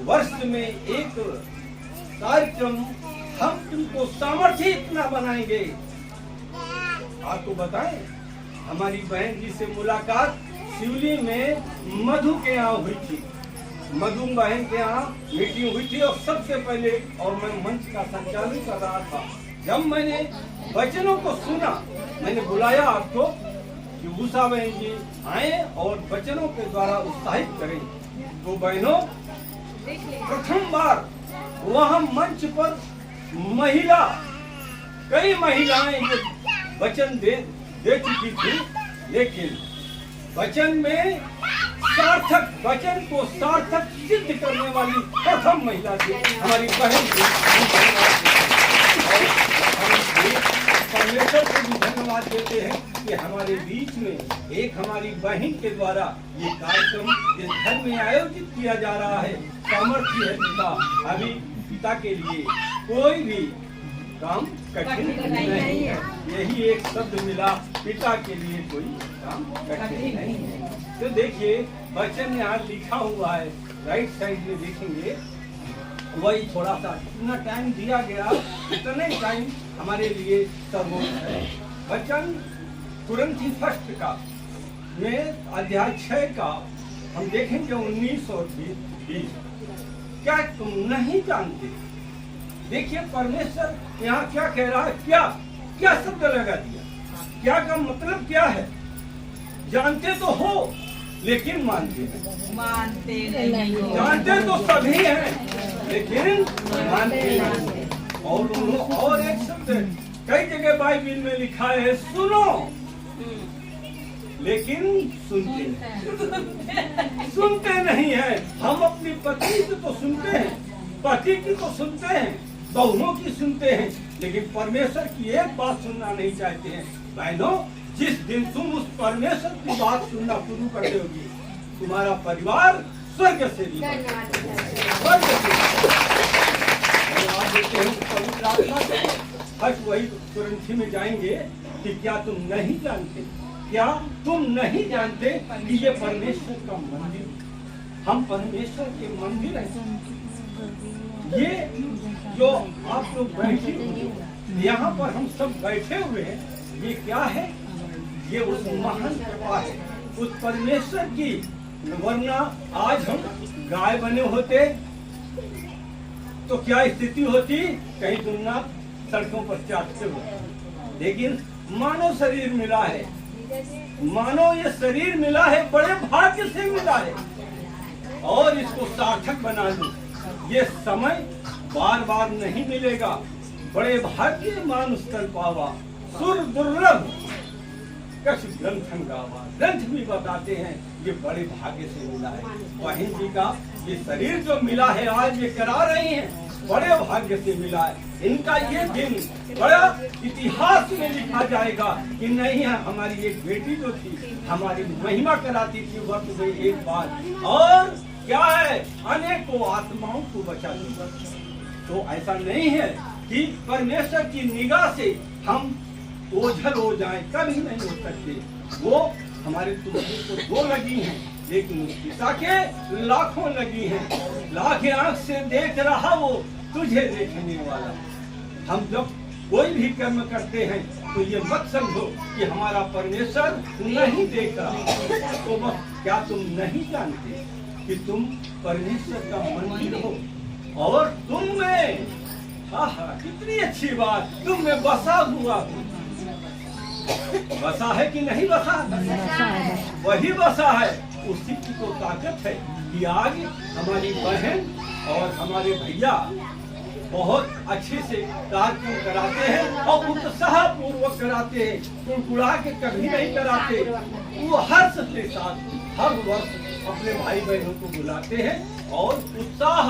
वर्ष में एक कार्यक्रम हम तुमको सामर्थ्य इतना बनाएंगे। आपको बताएं, हमारी बहन जी से मुलाकात शिवली में मधु के यहाँ हुई थी। मधु बहन के यहाँ मीटिंग हुई थी और सबसे पहले, और मैं मंच का संचालन कर रहा था, जब मैंने वचनों को सुना, मैंने बुलाया आपको कि उषा बहन जी आए और वचनों के द्वारा उत्साहित करें। तो बहनों, प्रथम बार वहाँ मंच पर महिला, कई महिलाएं ये वचन दे चुकी थी, लेकिन वचन में सार्थक, वचन को सार्थक सिद्ध करने वाली प्रथम महिला थी हमारी बहन थी। परमेश्वर को भी धन्यवाद देते हैं कि हमारे बीच में एक हमारी बहन के द्वारा ये कार्यक्रम इस घर में आयोजित किया जा रहा है। सामर्थ्य है पिता। अभी पिता के लिए कोई भी काम कठिन नहीं है। यही एक शब्द मिला, पिता के लिए कोई काम कठिन नहीं है। तो देखिए वचन यहाँ लिखा हुआ है, राइट साइड में देखेंगे, वही थोड़ा सा इतना टाइम दिया गया, इतने टाइम हमारे लिए सर्वोच्च है। वचन कुरिन्थी फर्स्ट का में अध्याय 6 का हम देखेंगे 19 और 20। क्या तुम नहीं जानते? देखिए परमेश्वर यहाँ क्या कह रहा है, क्या क्या शब्द लगा दिया, क्या का मतलब क्या है? जानते तो हो लेकिन मानते नहीं। जानते तो सभी हैं लेकिन मानते नहीं। और एक शब्द कई जगह बाइबल में लिखा है, सुनो लेकिन सुनते नहीं है। हम अपनी पत्नी की तो सुनते हैं, पति की तो सुनते हैं, बहुओं की सुनते हैं, लेकिन परमेश्वर की एक बात सुनना नहीं चाहते हैं। बहनों, जिस दिन तुम उस परमेश्वर की बात सुनना शुरू कर दोगी, तुम्हारा परिवार स्वर्ग से फर्स्ट वही कुरिन्थी में जाएंगे कि क्या तुम नहीं जानते, क्या तुम नहीं जानते कि ये परमेश्वर का मंदिर, हम परमेश्वर के मंदिर हैं। ये जो आप लोग बैठे हुए यहाँ पर हम सब बैठे हुए हैं, ये क्या है? ये उस महान कृपा है, उस परमेश्वर की। वरना आज हम गाय बने होते तो क्या स्थिति होती? कहीं दुनिया सड़कों पर चाटते हो। लेकिन मानव शरीर मिला है, मानो ये शरीर मिला है, बड़े भाग्य से मिला है, और इसको सार्थक बना लो। ये समय बार बार नहीं मिलेगा। बड़े भाग्य मानुष तन पावा, सुर दुर्लभ कछ ग्रंथन गावा। ग्रंथ भी बताते हैं ये बड़े भाग्य से मिला है। बहन जी का ये शरीर जो मिला है, आज ये करा रही हैं, बड़े भाग्य से मिला है। इनका ये दिन बड़ा इतिहास में लिखा जाएगा कि नहीं है, हमारी एक बेटी जो थी, हमारी महिमा कराती थी, वह तो गई एक बार, और क्या है, अनेकों आत्माओं को बचा दिया। तो ऐसा नहीं है कि परमेश्वर की निगाह से हम ओझल हो जाएं, कभी नहीं हो सकते। वो हमारे तुझे तो 2 लगी हैं, लेकिन पिता के लाखों लगी हैं। लाख आंख से देख रहा वो तुझे देखने वाला। हम जब कोई भी कर्म करते हैं तो ये मत समझो कि हमारा परमेश्वर नहीं देख रहा। तो बस क्या तुम नहीं जानते कि तुम परमेश्वर का मंदिर हो, और तुम में, कितनी अच्छी बात, तुम में बसा हुआ हो। बसा है कि नहीं बसा? वही बसा है। उसी की तो ताकत है कि आज हमारी बहन और हमारे भैया बहुत अच्छे से कार्यक्रम कराते हैं और उत्साह पूर्वक कराते हैं, कुड़कुड़ा के कभी नहीं कराते। वो हर्ष के साथ हर वर्ष अपने भाई बहनों को बुलाते हैं और उत्साह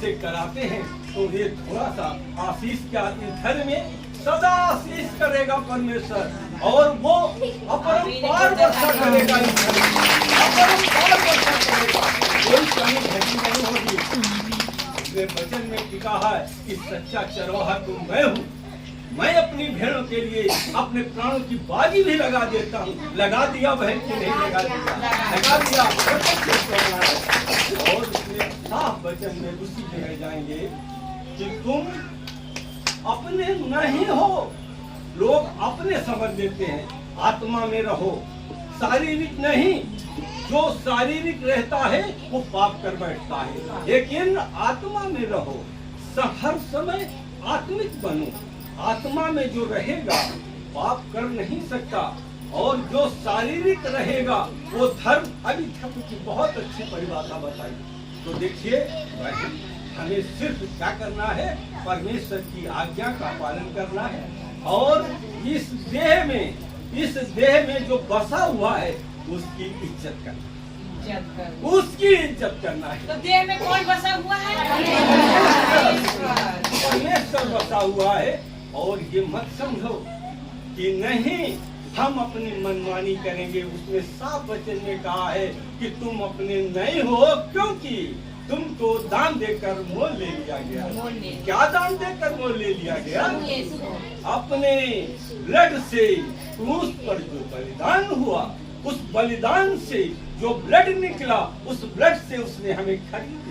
से कराते हैं। तो ये थोड़ा सा आशीष क्या इस घर में सदा आशीष करेगा परमेश्वर, और वो अपरंपार वर्षा करेगा, अपरंपार वर्षा करेगा, कोई कमी नहीं होगी। वचन में लिखा है कि सच्चा चरवाहा तो मैं हूँ, मैं अपनी भेड़ों के लिए अपने प्राणों की बाजी भी लगा देता हूँ। लगा दिया बहन की नहीं लगा दिया, लगा दिया। और उसने साफ वचन में उसी जगह जाएंगे कि तुम अपने नहीं हो। लोग अपने समझ लेते हैं, आत्मा में रहो, शारीरिक नहीं। जो शारीरिक रहता है वो पाप कर बैठता है, लेकिन आत्मा में रहो, हर समय आत्मिक बनो। आत्मा में जो रहेगा पाप कर नहीं सकता, और जो शारीरिक रहेगा वो धर्म। अभी धर्म की बहुत अच्छी परिभाषा बताई। तो देखिए हमें सिर्फ क्या करना है, परमेश्वर की आज्ञा का पालन करना है, और इस देह में जो बसा हुआ है उसकी इज्जत करना, उसकी इज्जत करना है। तो देह में कौन बसा हुआ है? परमेश्वर बसा हुआ है। और ये मत समझो कि नहीं हम अपनी मनमानी करेंगे। उसमें साफ वचन में कहा है कि तुम अपने नहीं हो, क्योंकि तुमको दान देकर मोल ले लिया गया। क्या दान देकर मोल ले लिया गया? अपने ब्लड से क्रूस पर जो बलिदान हुआ, उस बलिदान से जो ब्लड निकला, उस ब्लड से उसने हमें खरीद।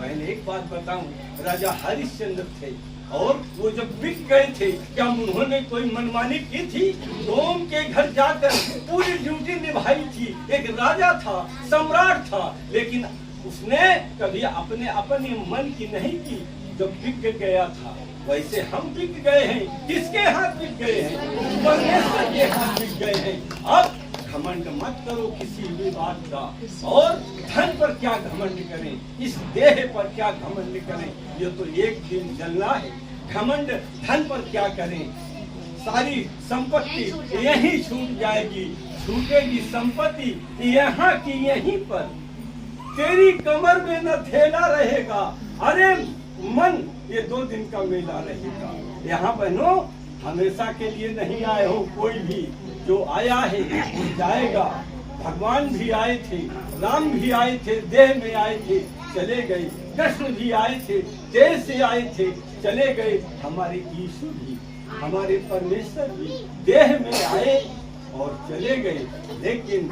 मैंने एक बात बताऊं, राजा हरिश्चंद्र थे, और वो जब बिक गए थे, क्या उन्होंने कोई मनमानी की थी? रोम के घर जाकर पूरी ड्यूटी निभाई थी। एक राजा था, सम्राट था, लेकिन उसने कभी अपने मन की नहीं की। जब बिक गया था, वैसे हम बिक गए हैं। किसके हाथ बिक गए हैं? परमेश्वर के हाथ बिक गए हैं। अब घमंड मत करो किसी भी बात का। और धन पर क्या घमंड करें, इस देह पर क्या घमंड करें, ये तो एक दिन जलना है। घमंड धन पर क्या करें, सारी संपत्ति यहीं छूट जाएगी, छूटेगी संपत्ति यहाँ की यहीं पर। तेरी कमर में न थैला रहेगा, अरे मन ये 2 दिन का मेला रहेगा। यहाँ बहनों हमेशा के लिए नहीं आए हो, कोई भी जो आया है वो जाएगा। भगवान भी आए थे, राम भी आए थे, देह में आए थे, चले गए। कृष्ण भी आए थे, देह से आए थे, चले गए। हमारे यीशु भी, हमारे परमेश्वर भी देह में आए और चले गए, लेकिन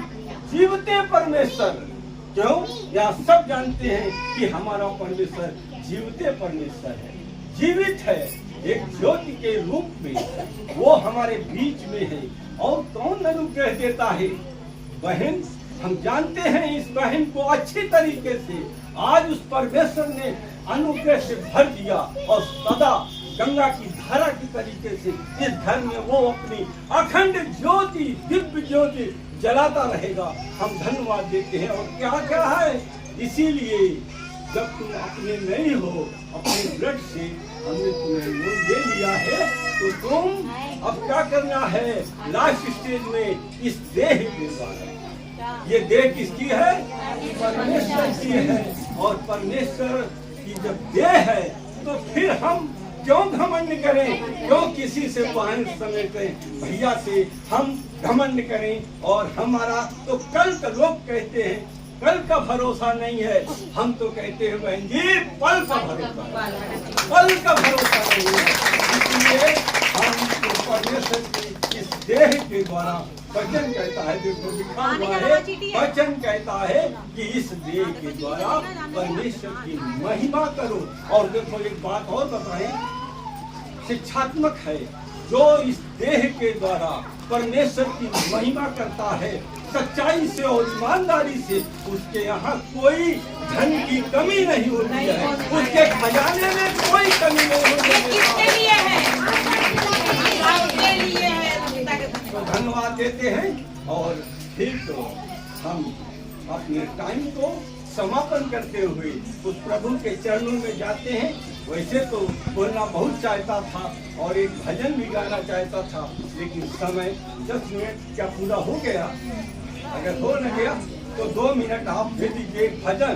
जीवते परमेश्वर। क्यों? या सब जानते हैं कि हमारा परमेश्वर जीवते परमेश्वर है, जीवित है, एक ज्योति के रूप में वो हमारे बीच में है। और कौन अनुग्रह देता है? बहन, हम जानते हैं इस बहन को अच्छी तरीके से। आज उस परमेश्वर ने अनुग्रह से भर दिया, और सदा गंगा की धारा की तरीके से इस घर में वो अपनी अखंड ज्योति, दिव्य ज्योति जलाता रहेगा। हम धन्यवाद देते हैं। और क्या क्या है, इसीलिए जब तुम अपने नहीं हो, अपने ब्लड से हमने तुम्हें ले लिया है, तो तुम अब क्या करना है? लास्ट स्टेज में इस देह के द्वारा, ये देह किसकी है? परमेश्वर की है। और परमेश्वर की जब देह है, तो फिर हम क्यों घमंड करें? क्यों किसी से बहन समेटें? भैया से हम घमंड करें? और हमारा तो कल का लोग कहते हैं कल का भरोसा नहीं है, हम तो कहते हैं बहन जी पल का भरोसा है, पल का भरोसा नहीं है। इसलिए हम तो परमेश्वर की इस देह के द्वारा वचन कहता है, देखो लिखा हुआ है, वचन कहता है कि इस देह के द्वारा परमेश्वर की महिमा करो। और देखो एक बात और बताएं, शिक्षात्मक है, जो इस देह के द्वारा परमेश्वर की महिमा करता है सच्चाई से और ईमानदारी से, उसके यहाँ कोई धन की कमी नहीं होती है, उसके खजाने में कोई कमी नहीं होती है। तो धन्यवाद देते हैं। और फिर तो हम अपने टाइम को समापन करते हुए उस प्रभु के चरणों में जाते हैं। वैसे तो बोलना बहुत चाहता था और एक भजन भी गाना चाहता था, लेकिन समय 10 मिनट क्या पूरा हो गया? अगर हो न गया तो 2 मिनट आप दे दीजिए भजन,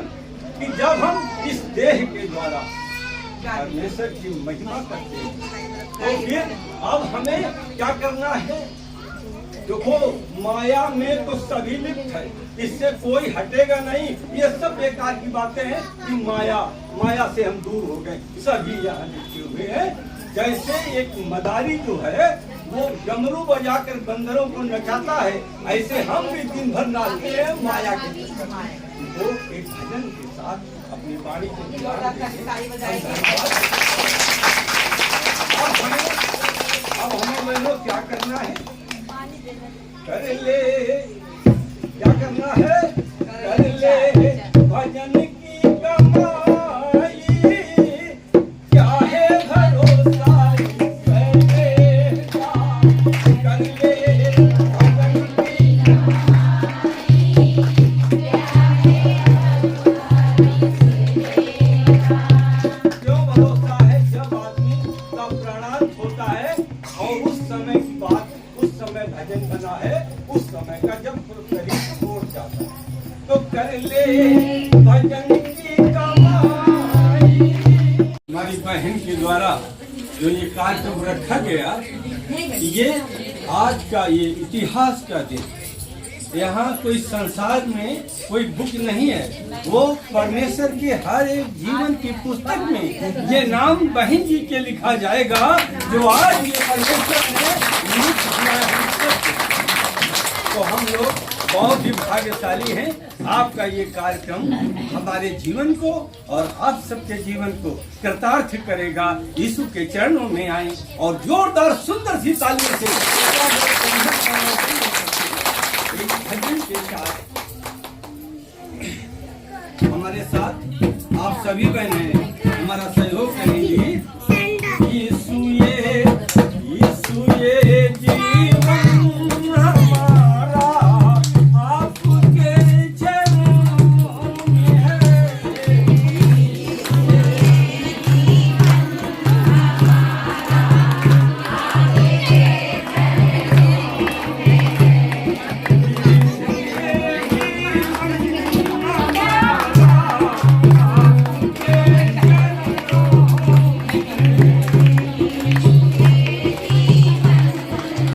कि जब हम इस देह के द्वारा परमेश्वर की महिमा करते हैं, तो फिर अब हमें क्या करना है? देखो माया में तो सभी लिप्त है, इससे कोई हटेगा नहीं। ये सब बेकार की बातें हैं कि माया से हम दूर हो गए, सभी यहाँ लिप्त हुए हैं। जैसे एक मदारी जो है वो डमरू बजाकर बंदरों को नचाता है, ऐसे हम भी दिन भर नाचते हैं माया के। वो एक भजन के साथ अपनी बाणी को जोरदार ताली बजाएंगे। अब हमें लोग क्या करना है? कर ले, क्या करना है? कर ले भजन की कमाई, क्या है भरोसा कर ले भजन की क्यों भरोसा है? जब आदमी का प्राणांत होता है और उस समय की बात, उस समय भजन बना है, उस समय का जब शरीर छोड़ जाता है, तो कर ले भजन की कमाई। हमारी बहन के द्वारा जो ये कार्यक्रम रखा गया, ये आज का ये इतिहास का दिन, यहाँ कोई संसार में कोई बुक नहीं है, वो परमेश्वर के हर एक जीवन की पुस्तक में ये नाम बहन जी के लिखा जाएगा जो आज ये परमेश्वर ने लिख दिया है। तो हम लोग बहुत ही भाग्यशाली हैं। आपका ये कार्यक्रम हमारे जीवन को और आप सबके जीवन को कृतार्थ करेगा। यीशु के चरणों में आए और जोरदार सुंदर सी तालियों से एक भजन के साथ हमारे साथ आप सभी बहनें